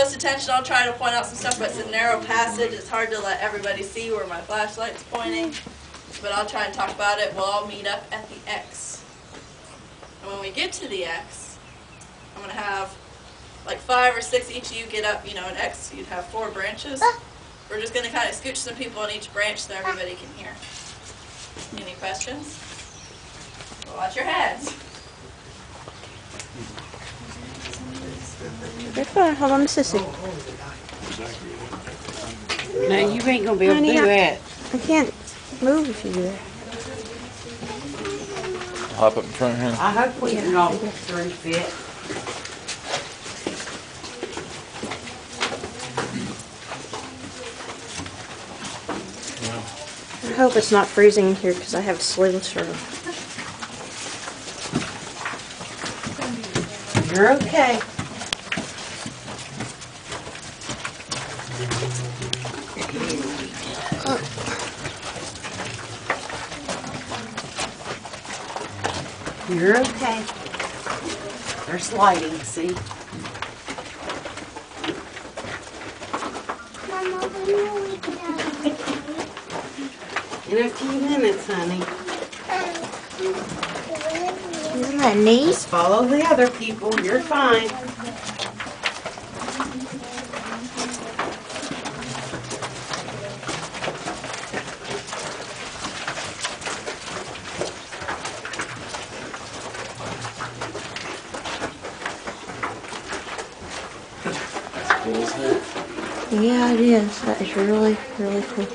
close attention, I'll try to point out some stuff, but it's a narrow passage. It's hard to let everybody see where my flashlight's pointing, but I'll try and talk about it. We'll all meet up at the X. And when we get to the X, I'm going to have like 5 or 6 each of you get up, you know, an X, you'd have 4 branches. We're just going to kind of scooch some people on each branch so everybody can hear. Any questions? Well, watch your heads. You're fine. Hold on to Sissy. No, you ain't gonna be able to do that. I can't move if you do that. Hop up in front here. I hope we can all 3 fit. I hope it's not freezing in here because I have a sleeveless shirt on. You're okay. You're okay. There's lighting, see? In a few minutes, honey. Isn't that neat? Just follow the other people. You're fine. Yeah, it is. That is really, really cool.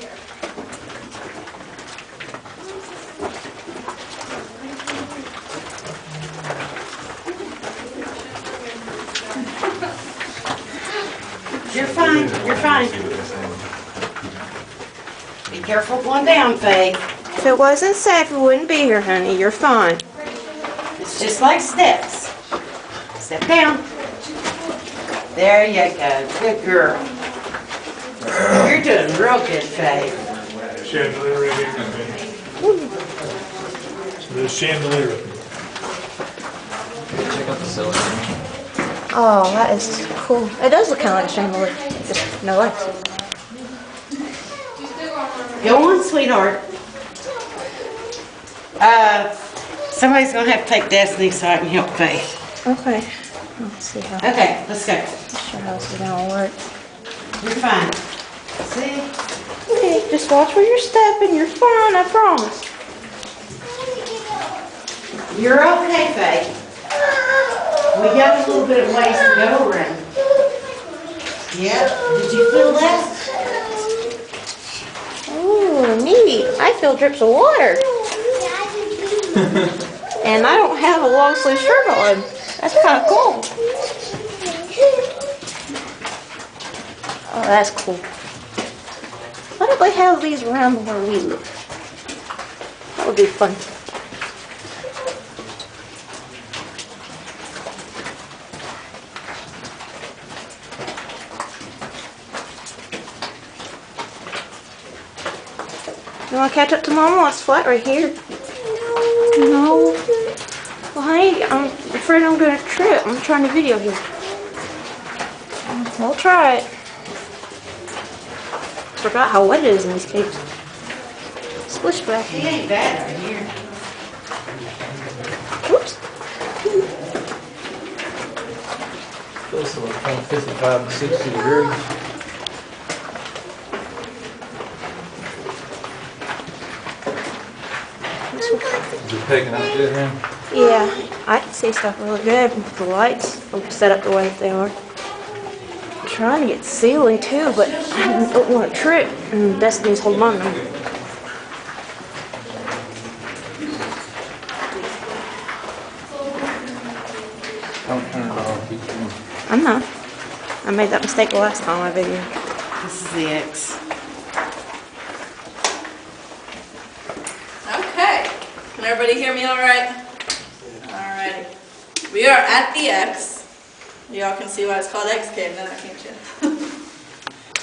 You're fine. You're fine. Be careful going down, Faye. If it wasn't safe, we wouldn't be here, honey. You're fine. It's just like steps. Step down. There you go. Good girl. You're doing real good, Faye. Chandelier right here. So there's chandelier. Check out the ceiling. Oh, that is cool. It does look kind of like a chandelier. Just no lights. Go on, sweetheart. Somebody's gonna have to take Destiny so I can help Faye. Okay. Let's see how. Okay, let's go. Sure how this is gonna work. You're fine. See? Okay, just watch where you're stepping. You're fine. I promise. You're okay, Faye. We got a little bit of ways to go around. Yeah, did you feel that? Ooh, neat. I feel drips of water. And I don't have a long sleeve shirt on. That's kind of cool. Oh, that's cool. Why don't they have these around where we live? That would be fun. You want to catch up to Mama? It's flat right here. No. Well, honey, I'm afraid I'm going to trip. I'm trying to video here. We'll try it. Forgot how wet it is in these caves. Splish back. It ain't bad right here. Oops. Feels like 55 to 60 degrees. Is it picking up good, man? Yeah, I can see stuff really good with the lights set up the way that they are. I'm trying to get the ceiling too, but I don't want to trip. And Destiny's holding on to me. Don't turn it off. Keep going. I'm not. I made that mistake the last time I videoed. This is the X. Okay. Can everybody hear me all right? All right. We are at the X. Y'all can see why it's called X Cave now, can't you?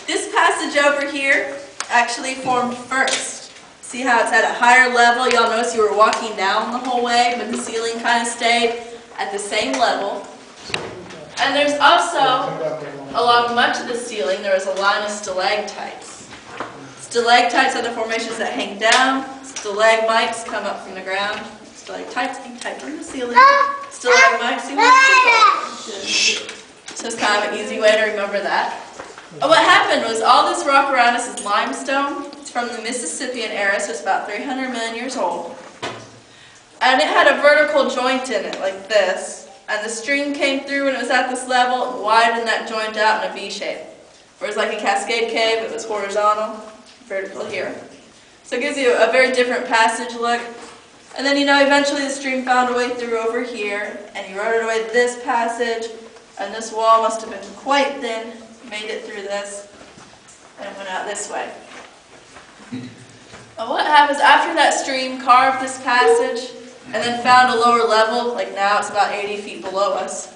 This passage over here actually formed first. See how it's at a higher level? Y'all notice you were walking down the whole way, but the ceiling kind of stayed at the same level. And there's also along much of the ceiling, there was a line of stalactites. Stalactites are the formations that hang down. Stalagmites come up from the ground. Stalactites hang tight from the ceiling. Stalagmites hang up. So it's kind of an easy way to remember that. And what happened was all this rock around us is limestone. It's from the Mississippian era, so it's about 300 million years old. And it had a vertical joint in it, like this. And the stream came through when it was at this level and widened that joint out in a V shape. Whereas like a Cascade Cave, it was horizontal, vertical here. So it gives you a very different passage look. And then, eventually the stream found a way through over here, and you eroded away this passage, and this wall must have been quite thin, made it through this, and it went out this way. And what happens after that stream carved this passage, and then found a lower level, like now it's about 80 feet below us,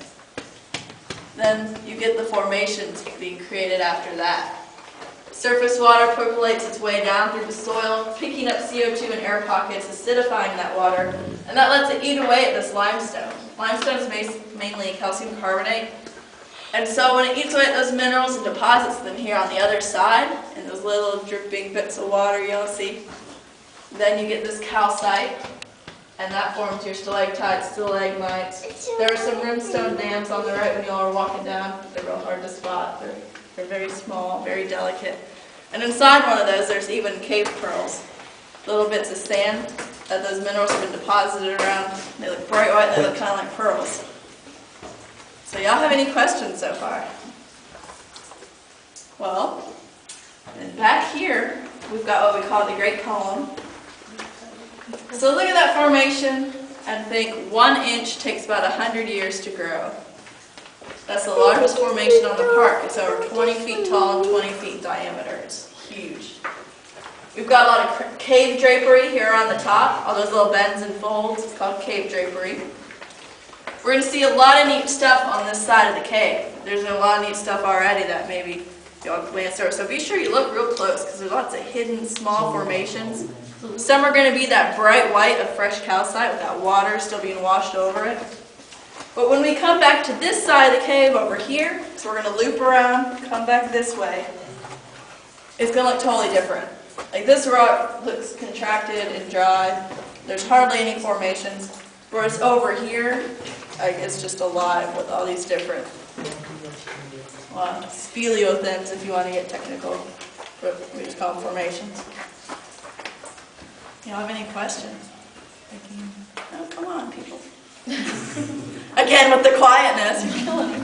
then you get the formations being created after that. Surface water percolates its way down through the soil, picking up CO2 in air pockets, acidifying that water, and that lets it eat away at this limestone. Limestone is mainly calcium carbonate, and so when it eats away at those minerals and deposits them here on the other side, in those little dripping bits of water you'll see, then you get this calcite, and that forms your stalactites, stalagmites. There are some rimstone dams on the right when y'all are walking down. They're real hard to spot. They're very small, very delicate. And inside one of those, there's even cave pearls, little bits of sand that those minerals have been deposited around. They look bright white, they look kind of like pearls. So y'all have any questions so far? Well, and back here, we've got what we call the Great Column. So look at that formation and think 1 inch takes about 100 years to grow. That's the largest formation on the park. It's over 20 feet tall and 20 feet in diameter. It's huge. We've got a lot of cave drapery here on the top, all those little bends and folds. It's called cave drapery. We're going to see a lot of neat stuff on this side of the cave. There's a lot of neat stuff already that maybe y'all glance over. So be sure you look real close because there's lots of hidden small formations. Some are going to be that bright white of fresh calcite with that water still being washed over it. But when we come back to this side of the cave over here, so we're going to loop around, come back this way, it's going to look totally different. Like this rock looks contracted and dry. There's hardly any formations. Whereas over here, like, it's just alive with all these different speleothems, if you want to get technical. But we just call them formations. You don't have any questions? Oh, come on, people. Again, with the quietness, you're killing me.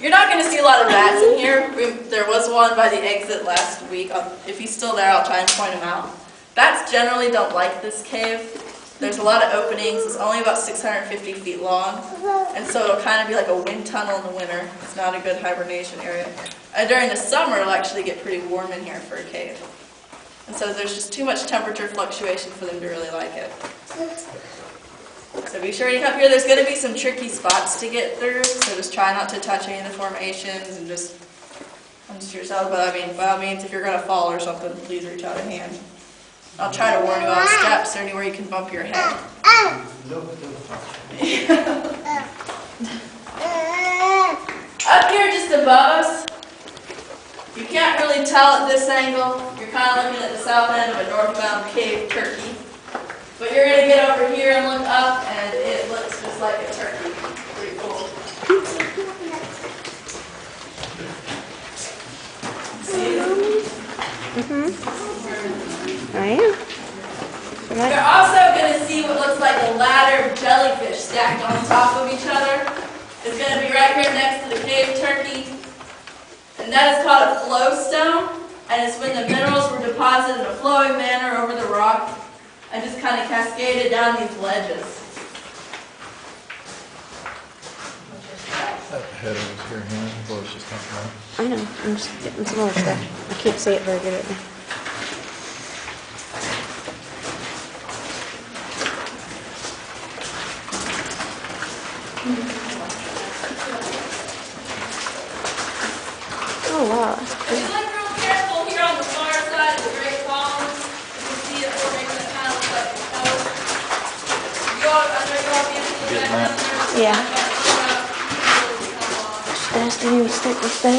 You're not going to see a lot of bats in here. There was one by the exit last week. If he's still there, I'll try and point him out. Bats generally don't like this cave. There's a lot of openings. It's only about 650 feet long, and so it'll kind of be like a wind tunnel in the winter. It's not a good hibernation area. And during the summer, it'll actually get pretty warm in here for a cave. And so there's just too much temperature fluctuation for them to really like it. So be sure you come here. There's going to be some tricky spots to get through, so just try not to touch any of the formations and just yourself. But I mean, by all means, if you're going to fall or something, please reach out a hand. I'll try to warn you on steps or anywhere you can bump your head. Up here just above us, you can't really tell at this angle. You're kind of looking at the south end of a northbound cave turkey. But you're going to get over here and look up, and it looks just like a turkey. Pretty cool. I am. You're also going to see what looks like a ladder of jellyfish stacked on top of each other. It's going to be right here next to the cave turkey. And that is called a flow stone. And it's when the minerals were deposited in a flowing manner over the rock and just kind of cascaded down these ledges. That head was here, hand, what was just talking about. I know. I'm just getting some more stuff. I can't say it very good right now. Oh wow. If you look real careful here on the far side of the Great Column, you can see a formation that kind of looks like a coat. I know you all can see that down there. Yeah. And Destiny will stick with that.